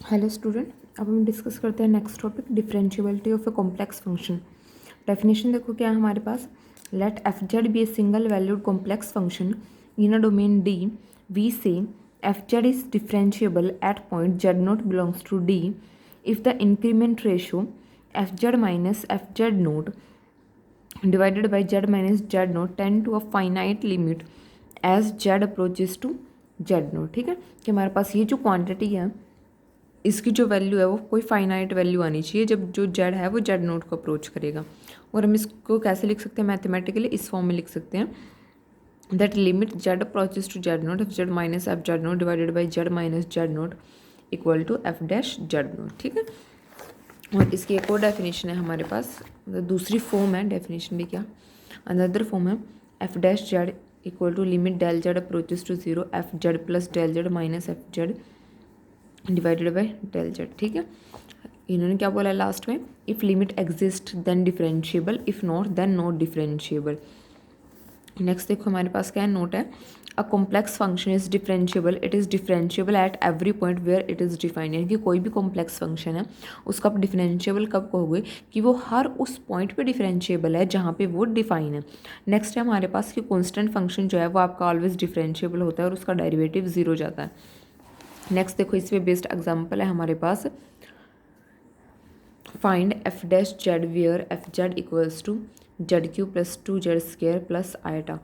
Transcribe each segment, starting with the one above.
Hello student, अब हम discuss करते हैं next topic differentiability of a complex function. Definition देखो क्या है हमारे पास। Let f z be a single valued complex function in a domain D. We say f z is differentiable at point z not belongs to D if the increment ratio f Z minus F Z not divided by z minus z naught tend to a finite limit as z approaches to z naught। ठीक है कि हमारे पास ये जो quantity है इसकी जो value है वो कोई फाइनाइट वैल्यू आनी चाहिए जब जो जेड है वो जेड नोट को अप्रोच करेगा। और हम इसको कैसे लिख सकते हैं मैथमेटिकली, इस फॉर्म में लिख सकते हैं that limit Z approaches to Z naught F Z minus F Z naught divided by Z minus Z naught equal to F dash Z naught. ठीक है, और इसकी एक और डेफिनेशन है हमारे पास, दूसरी फॉर्म है, डेफिनेशन भी क्या अनदर फॉर्म है F dash Z equal to limit del Z approaches to zero F Z plus del Z minus F Z divided by del Z. ठीक है, इन्होंने क्या बोला लास्ट में, if limit exist then differentiable, if not then not differentiable. Next देखो हमारे पास क्या है, नोट है a complex function is differentiable, it is differentiable at every point where it is defined. यानी कि कोई भी कॉम्प्लेक्स फंक्शन है उसका आप डिफरेंशिएबल कब कहोगे कि वो हर उस पॉइंट पे डिफरेंशिएबल है जहाँ पे वो डिफाइन है। नेक्स्ट है हमारे पास कि कॉन्स्टेंट फंक्शन जो है वो आपका ऑलवेज डिफरेंशिएबल होता है और उसका डेरिवेटिव जीरो जाता है। नेक्स्ट देखो इस पे बेस्ड एग्जांपल है हमारे पास, find f dash z where f z equals to z cube plus two z square plus iota.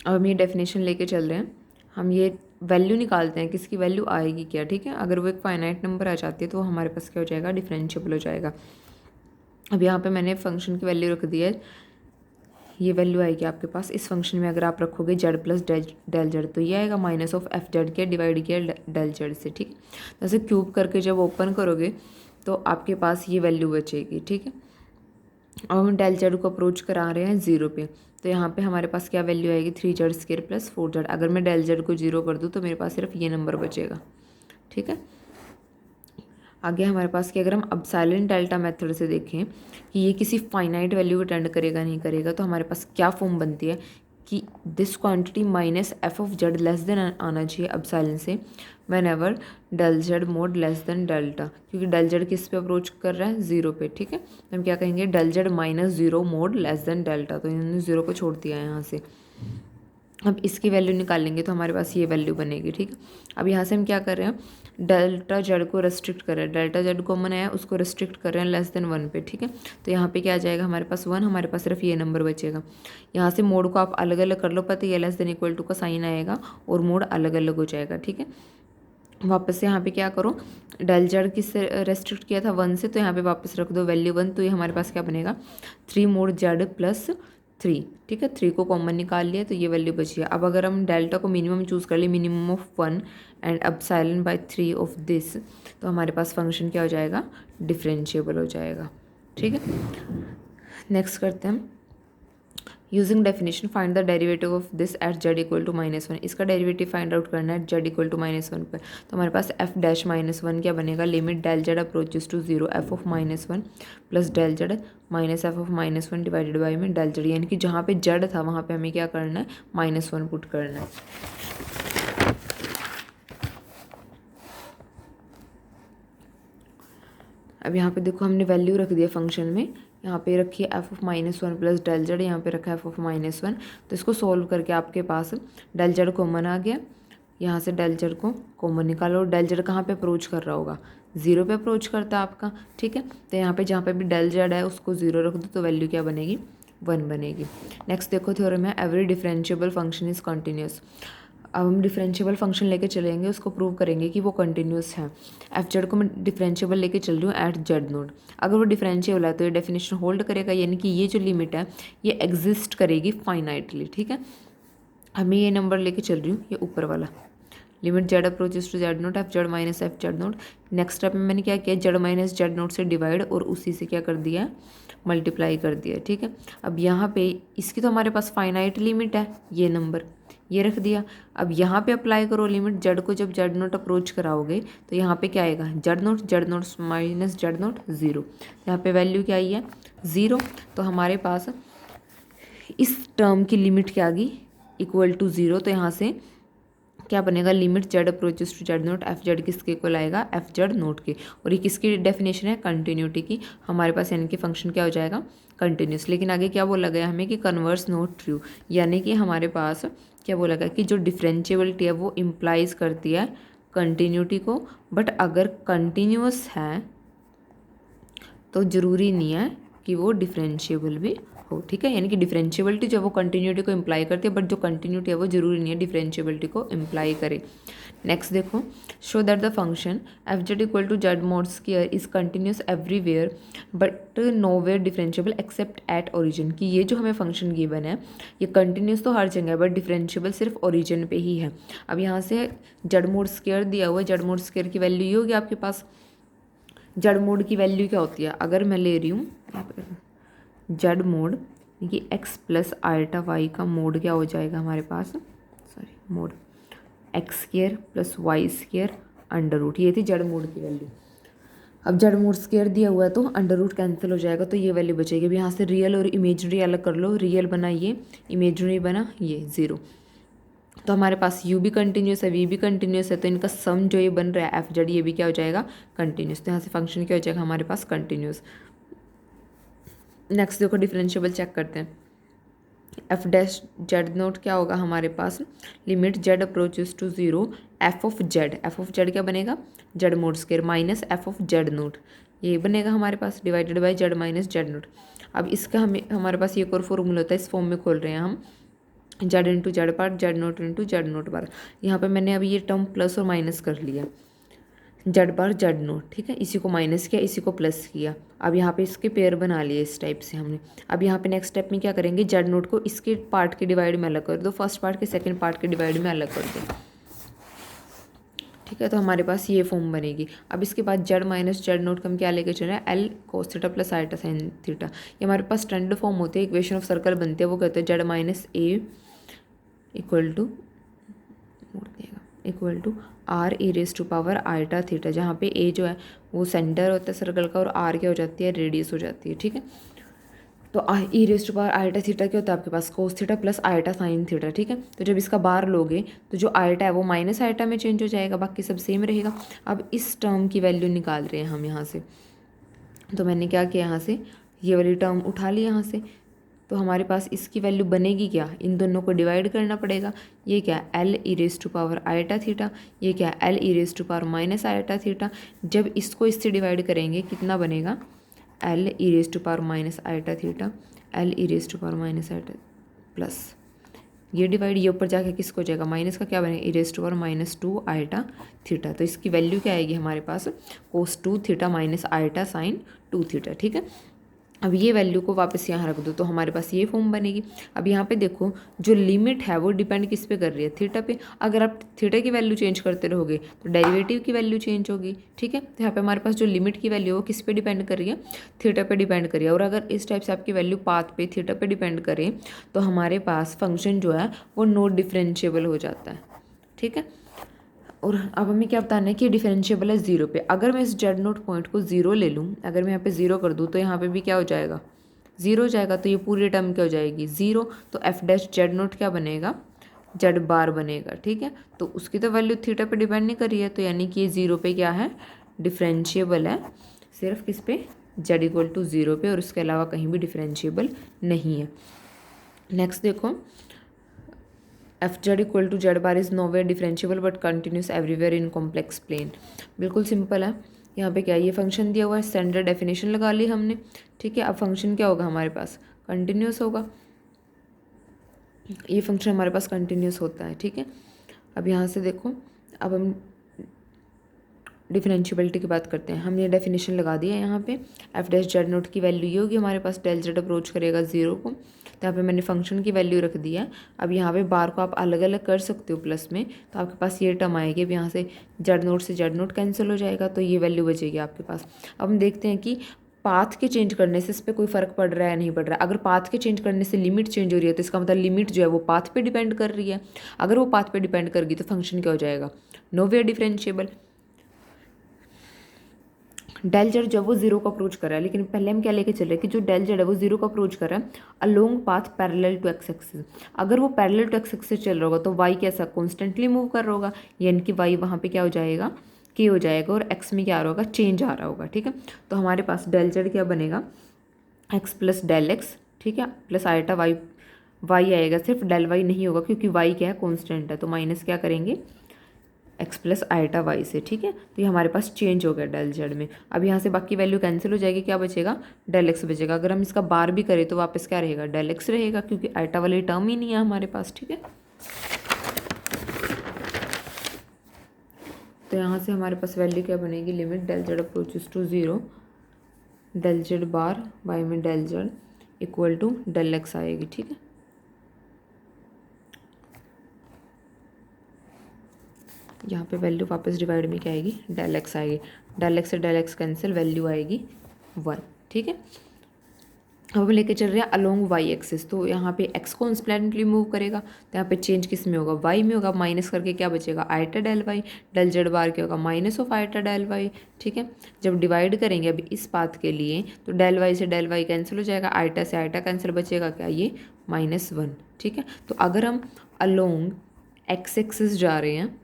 अब हम ये डेफिनेशन लेके चल रहे हैं, हम ये वैल्यू निकालते हैं किसकी वैल्यू आएगी क्या। ठीक है, अगर वो एक फाइनाइट नंबर आ जाती है तो हमारे पास क्या हो जाएगा, डिफरेंशिएबल हो जाएगा। अब यहाँ पे मैंने फंक्शन की वैल्यू रख दी है, ये वैल्यू आएगी आपके पास इस फंक्शन में अगर आप रखोगे जेड प्लस डेल जेड, तो ये आएगा माइनस ऑफ एफ जेड के डिवाइड किया डेल जेड से। ठीक है, जैसे क्यूब करके जब ओपन करोगे तो आपके पास ये वैल्यू बचेगी। ठीक है, अब हम डेल जेड को अप्रोच करा रहे हैं जीरो पे, तो यहाँ पे हमारे पास क्या वैल्यू आएगी, three Z square plus four Z. अगर मैं डेल जेड को जीरो कर दूँ तो मेरे पास सिर्फ ये नंबर बचेगा। ठीक है, आगे हमारे पास कि अगर हम अपसाइलन डेल्टा मेथड से देखें कि ये किसी फाइनाइट वैल्यू को टेंड करेगा नहीं करेगा, तो हमारे पास क्या फॉर्म बनती है कि this quantity minus F of Z less than आना चाहिए अपसाइलन से whenever del Z mod less than delta, क्योंकि डेल जेड किस पे अप्रोच कर रहा है, जीरो पे। ठीक है, तो हम क्या कहेंगे, del Z minus zero mod less than delta, तो इन्होंने जीरो को छोड़ दिया है यहाँ से। अब इसकी वैल्यू निकालेंगे तो हमारे पास ये वैल्यू बनेगी। ठीक है, अब यहाँ से हम क्या कर रहे हैं, डेल्टा जेड को रेस्ट्रिक्ट कर रहे हैं, डेल्टा जेड कॉमन है उसको रेस्ट्रिक्ट कर रहे हैं लेस देन वन पे। ठीक है, तो यहाँ पे क्या आ जाएगा हमारे पास वन, हमारे पास सिर्फ ये नंबर बचेगा। यहाँ से मोड को आप अलग अलग कर लो, पता है लेस देन इक्वल टू का साइन आएगा और मोड अलग अलग हो जाएगा। ठीक है, वापस से यहाँ पे क्या करो, डेल जेड किससे रेस्ट्रिक्ट किया था, वन से, तो यहाँ पे वापस रख दो वैल्यू वन, तो ये हमारे पास क्या बनेगा, three mode Z plus three. ठीक है, थ्री को कॉमन निकाल लिया तो ये वैल्यू बची है। अब अगर हम डेल्टा को मिनिमम चूज़ कर ले, minimum of one and epsilon by three of this, तो हमारे पास फंक्शन क्या हो जाएगा, डिफरेंशिएबल हो जाएगा। ठीक है, नेक्स्ट करते हैं हम, using definition find the derivative of this at Z equal to minus one. इसका डेरिवेटिव फाइंड आउट करना है Z equal to minus one पर, तो हमारे पास एफ डैश माइनस वन क्या बनेगा, limit del Z approaches to zero F of minus one plus del Z minus F of minus one divided by में del Z, यानी कि जहाँ पे जेड था वहाँ पे हमें क्या करना है, माइनस वन पुट करना है। अब यहाँ पे देखो हमने वैल्यू रख दिया फंक्शन में, यहाँ पे रखी है F of minus one plus del Z, यहाँ पे रखा है एफ ऑफ माइनस वन। तो इसको सॉल्व करके आपके पास डेल जेड कॉमन आ गया, यहाँ से डेल जेड को कॉमन निकालो। डेल जेड कहाँ पे अप्रोच कर रहा होगा, जीरो पे अप्रोच करता है आपका। ठीक है, तो यहाँ पे जहाँ पे भी डेल जेड है उसको जीरो रख दो तो वैल्यू क्या बनेगी, वन बनेगी। नेक्स्ट देखो थ्योरम है every differentiable function is continuous. अब हम डिफरेंशिएबल फंक्शन लेके चलेंगे, उसको प्रूव करेंगे कि वो कंटिन्यूस है। एफ जेड को मैं डिफरेंशिएबल लेके चल रही हूँ एट जेड नोड, अगर वो डिफरेंशिएबल है तो ये डेफिनेशन होल्ड करेगा, यानी कि ये जो लिमिट है ये एग्जिस्ट करेगी फाइनाइटली। ठीक है, अब मैं ये नंबर लेके चल रही हूँ, ये ऊपर वाला, limit Z approaches to Z naught F Z minus F Z naught. Next step में मैंने क्या किया, जेड माइनस जेड नोट से डिवाइड और उसी से क्या कर दिया, मल्टीप्लाई कर दिया। ठीक है, अब यहाँ पे इसकी तो हमारे पास फाइनाइट लिमिट है, ये नंबर ये रख दिया। अब यहाँ पे अप्लाई करो लिमिट जेड को, जब जेड नोट अप्रोच कराओगे तो यहाँ पे क्या आएगा, Z note minus Z note zero, यहाँ पे वैल्यू क्या आई है, ज़ीरो। तो हमारे पास इस टर्म की लिमिट क्या आ गई, इक्वल टू ज़ीरो। तो यहाँ से क्या बनेगा, limit Z approaches to Z naught F Z किसके इक्वल आएगा, एफ जेड नोट के। और ये किसकी डेफिनेशन है, कंटिन्यूटी की हमारे पास, यानी कि फंक्शन क्या हो जाएगा, कंटिन्यूस। लेकिन आगे क्या बोला गया हमें कि कन्वर्स नॉट ट्रू, यानी कि हमारे पास क्या बोला गया कि जो डिफरेंशिएबिलिटी है वो इम्प्लाइज करती है कंटिन्यूटी को, बट अगर कंटिन्यूस है तो ज़रूरी नहीं है कि वो डिफरेंशिएबल भी हो, ठीक है। यानी कि डिफरेंशिएबिलिटी जो है वो कंटिन्यूटी को इम्प्लाई करती है, बट जो कंटिन्यूटी है वो जरूरी नहीं है डिफरेंशिएबिलिटी को इम्प्लाई करे। नेक्स्ट देखो, show that the function F Z equal to Z mod square is continuous everywhere but nowhere differentiable except at origin, कि ये जो हमें फंक्शन गिवन है ये कंटिन्यूस तो हर जगह है बट डिफरेंशिएबल सिर्फ ओरिजिन पे ही है। अब यहाँ से जेड मॉड स्क्वायर दिया हुआ है, जेड मॉड स्क्वायर की वैल्यू ये होगी आपके पास। जेड मोड की वैल्यू क्या होती है, अगर मैं ले रही हूँ जेड मोड कि एक्स प्लस आल्टा वाई का मोड क्या हो जाएगा हमारे पास, sorry mod x square plus y square under root, ये थी जेड मोड की वैल्यू। अब जेड मोड स्क्वायर दिया हुआ है तो अंडर रूट कैंसिल हो जाएगा, तो ये वैल्यू बचेगी। अब यहाँ से रियल और इमेजनरी अलग कर लो, रियल बना ये, इमेजनरी बना ये, ज़ीरो। तो हमारे पास u भी कंटिन्यूस है, v भी कंटिन्यूस है, तो इनका सम जो ये बन रहा है एफ जेड, ये भी क्या हो जाएगा, कंटिन्यूस। तो यहाँ से फंक्शन क्या हो जाएगा हमारे पास, कंटिन्यूस। नेक्स्ट देखो डिफरेंशिएबल चेक करते हैं। एफ डैश जेड नोट क्या होगा हमारे पास, limit Z approaches to zero F of z क्या बनेगा, z mod square minus F of z not, ये बनेगा हमारे पास divided by Z minus Z not. अब इसका हमारे पास ये एक और फॉर्मूला होता है, इस फॉर्म में खोल रहे हैं हम, z into z bar, z not into z not bar. यहाँ पे मैंने अभी ये टर्म प्लस और माइनस कर लिया, जेड बार जेड नोट, ठीक है, इसी को माइनस किया, इसी को प्लस किया। अब यहाँ पे इसके पेयर बना लिए इस टाइप से हमने। अब यहाँ पे नेक्स्ट स्टेप में क्या करेंगे, जेड नोट को इसके पार्ट के डिवाइड में अलग कर दो, फर्स्ट पार्ट के सेकंड पार्ट के डिवाइड में अलग कर दो, ठीक है। तो हमारे पास ये फॉर्म बनेगी। अब इसके बाद जेड माइनस जेड नोट का हम क्या लेके चल रहे हैं, L cos theta plus iota sine theta. ये हमारे पास स्टैंडर्ड फॉर्म होते हैं, इक्वेशन ऑफ सर्कल बनते हैं, वो कहते हैं Z minus A equal to R E raise to power iota theta, जहाँ पे ए जो है वो सेंटर होता है सर्कल का और आर क्या हो जाती है, रेडियस हो जाती है, ठीक है। तो e raise to power iota theta क्या होता है आपके पास, cos theta plus iota sine theta, ठीक है। तो जब इसका बार लोगे तो जो आइटा है वो माइनस आइटा में चेंज हो जाएगा, बाकी सब सेम रहेगा। अब इस टर्म की वैल्यू निकाल रहे हैं हम यहाँ से, तो मैंने क्या किया, यहाँ से ये वाली टर्म उठा ली यहाँ से, तो हमारे पास इसकी वैल्यू बनेगी क्या, इन दोनों को डिवाइड करना पड़ेगा। ये क्या, L E raise to power iota theta, ये क्या, L E raise to power minus iota theta. जब इसको इससे डिवाइड करेंगे कितना बनेगा, L E raise to power minus iota theta, L E raise to power minus iota plus ये divide, ये ऊपर जाके किसको हो जाएगा, माइनस का क्या बनेगा, e raise to power minus two iota theta. तो इसकी वैल्यू क्या आएगी हमारे पास, cos two theta minus iota sine two theta, ठीक है। अब ये वैल्यू को वापस यहाँ रख दो तो हमारे पास ये फॉर्म बनेगी। अब यहाँ पे देखो जो लिमिट है वो डिपेंड किस पे कर रही है, थीटा पे। अगर आप थीटा की वैल्यू चेंज करते रहोगे तो डेरिवेटिव की वैल्यू चेंज होगी, ठीक है। तो यहाँ पे हमारे पास जो लिमिट की वैल्यू है वो किस पे डिपेंड कर रही है, थीटा पे डिपेंड कर रही है। और अगर इस टाइप से आपकी वैल्यू पाथ पे थीटा पे डिपेंड करे तो हमारे पास फंक्शन जो है वो नॉट डिफरेंशिएबल हो जाता है, ठीक है। और अब हमें क्या बताना है कि डिफरेंशिएबल है जीरो पे। अगर मैं इस जेड नोट पॉइंट को जीरो ले लूँ, अगर मैं यहाँ पे जीरो कर दूँ तो यहाँ पे भी क्या हो जाएगा, जीरो हो जाएगा। तो ये पूरी टर्म क्या हो जाएगी, जीरो। तो एफ डैश जेड नोट क्या बनेगा, जेड बार बनेगा, ठीक है। तो उसकी तो वैल्यू थीटा पे डिपेंड नहीं कर रही है, तो यानी कि ये जीरो पे क्या है, डिफरेंशिएबल है, सिर्फ किस पे, जेड इक्वल टू जीरो पे, और उसके अलावा कहीं भी डिफरेंशिएबल नहीं है। नेक्स्ट देखो, F Z equal to Z bar is nowhere differentiable but continuous everywhere in complex plane. बिल्कुल सिंपल है। यहाँ पे क्या ये फंक्शन दिया हुआ है, स्टैंडर्ड डेफिनेशन लगा ली हमने, ठीक है। अब फंक्शन क्या होगा हमारे पास, कंटिन्यूस होगा। ये फंक्शन हमारे पास कंटिन्यूस होता है, ठीक है। अब यहाँ से देखो, अब हम डिफरेंशिएबिलिटी की बात करते हैं। हमने डेफिनेशन लगा दिया है यहाँ पे, एफ डैश जेड नोट की वैल्यू ये होगी हमारे पास, डेल जेड अप्रोच करेगा जीरो को, तो यहाँ पे मैंने फंक्शन की वैल्यू रख दिया। अब यहाँ पे बार को आप अलग अलग कर सकते हो प्लस में, तो आपके पास ये टर्म आएगी। अब यहाँ से जेड नोट से जेड नोट कैंसिल हो जाएगा, तो ये वैल्यू बचेगी आपके पास। अब हम देखते हैं कि पाथ के चेंज करने से इस पर कोई फ़र्क पड़ रहा है नहीं पड़ रहा है। अगर पाथ के चेंज करने से लिमिट चेंज हो रही है तो इसका मतलब लिमिट जो है वो पाथ पे डिपेंड कर रही है। अगर वो पाथ पे डिपेंड करेगी तो फंक्शन क्या हो जाएगा, नोवेयर डिफरेंशिएबल। डेल जेड जब वो जीरो को अप्रोच कर रहा है, लेकिन पहले हम क्या लेके चल रहे हैं कि जो डेल जेड है वो जीरो को अप्रोच कर रहा है along path parallel to X axis. अगर वो पैरेलल टू एक्स एक्सिस चल रहा होगा तो वाई कैसा कॉन्स्टेंटली मूव कर रहा होगा, यानी कि वाई वहाँ पे क्या हो जाएगा, के हो जाएगा, और एक्स में क्या आ रहा होगा, चेंज आ रहा होगा। ठीक है, तो हमारे पास डेल जेड क्या बनेगा, एक्स प्लस डेल एक्स, ठीक है, प्लस आयटा वाई, वाई आएगा, सिर्फ डेल वाई नहीं होगा क्योंकि वाई क्या है, कॉन्स्टेंट है, तो माइनस क्या करेंगे, एक्स प्लस आयटा वाई से। ठीक है, तो ये हमारे पास चेंज हो गया डेल जेड में। अब यहाँ से बाकी वैल्यू कैंसिल हो जाएगी, क्या बचेगा, डेल एक्स बचेगा। अगर हम इसका बार भी करें तो वापस क्या रहेगा, डेल एक्स रहेगा, क्योंकि आयटा वाली टर्म ही नहीं है हमारे पास। ठीक है, तो यहाँ से हमारे पास वैल्यू क्या बनेगी, limit del Z approaches to zero, del z bar by में del z equal to del x आएगी। ठीक है, यहाँ पे वैल्यू वापस डिवाइड में क्या आएगी, डेल एक्स आएगी, डेल एक्स से डेल एक्स कैंसिल, वैल्यू आएगी 1। ठीक है, अब हम लेके चल रहे हैं अलोंग वाई एक्सिस, तो यहाँ पे एक्स कॉन्स्टेंटली मूव करेगा, तो यहाँ पे चेंज किस में होगा, वाई में होगा, माइनस करके क्या बचेगा, iota del y, del z बार क्या होगा, minus of iota del y. ठीक है, जब डिवाइड करेंगे अभी इस पाथ के लिए तो डेल वाई से डेल वाई कैंसिल हो जाएगा, आयटा से आयटा कैंसिल, बचेगा क्या, ये -1। ठीक है, तो अगर हम अलोंग एक्स एक्सिस जा रहे हैं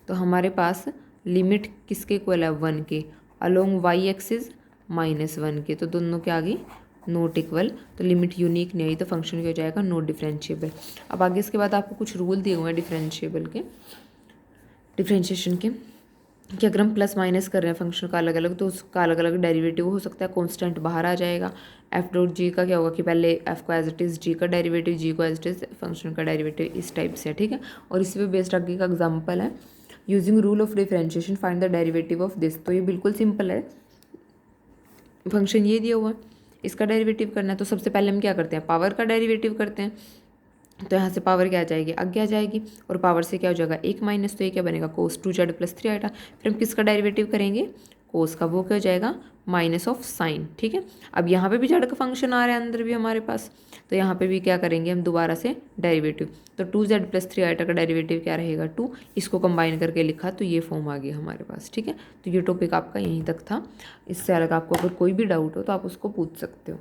तो हमारे पास लिमिट किसके इक्वल है, 1 के, अलोंग वाई एक्सिस -1 के, तो दोनों के आगे नोट इक्वल, तो लिमिट यूनिक नहीं आई तो फंक्शन क्या हो जाएगा, नोट डिफरेंशिएबल। अब आगे इसके बाद आपको कुछ रूल दिए हुए हैं डिफरेंशिएबल के, डिफरेंशिएशन के, कि अगर हम प्लस माइनस कर रहे हैं फंक्शन का अलग अलग तो उसका अलग अलग डेरिवेटिव हो सकता है, कांस्टेंट बाहर आ जाएगा। एफ डॉट जी का क्या होगा कि पहले एफ को एज इट इज़ जी का डेरिवेटिव, जी को एज इट इज़ फंक्शन का डेरिवेटिव, इस टाइप से। ठीक है, और इसी पे बेस्ड आगे का एग्जाम्पल है, using rule of differentiation find the derivative of this. तो ये बिल्कुल सिंपल है, फंक्शन ये दिया हुआ है, इसका डेरिवेटिव करना है, तो सबसे पहले हम क्या करते हैं, पावर का डेरिवेटिव करते हैं, तो यहाँ से पावर क्या आ जाएगी, आगे आ जाएगी, और पावर से क्या हो जाएगा, 1 माइनस, तो ये क्या बनेगा, कोस 2z + 3 आएगा। फिर हम किसका डेरिवेटिव करेंगे, कोस का, वो क्या हो जाएगा, माइनस ऑफ साइन। ठीक है, अब यहाँ पे भी जेड का फंक्शन आ रहा है अंदर भी हमारे पास, तो यहाँ पे भी क्या करेंगे हम दोबारा से डेरिवेटिव, तो 2z + 3 आयटा का डेरिवेटिव क्या रहेगा, 2, इसको कंबाइन करके लिखा तो ये फॉर्म आ गया हमारे पास। ठीक है, तो ये टॉपिक आपका यहीं तक था, इससे अलग आपको अगर कोई भी डाउट हो तो आप उसको पूछ सकते हो।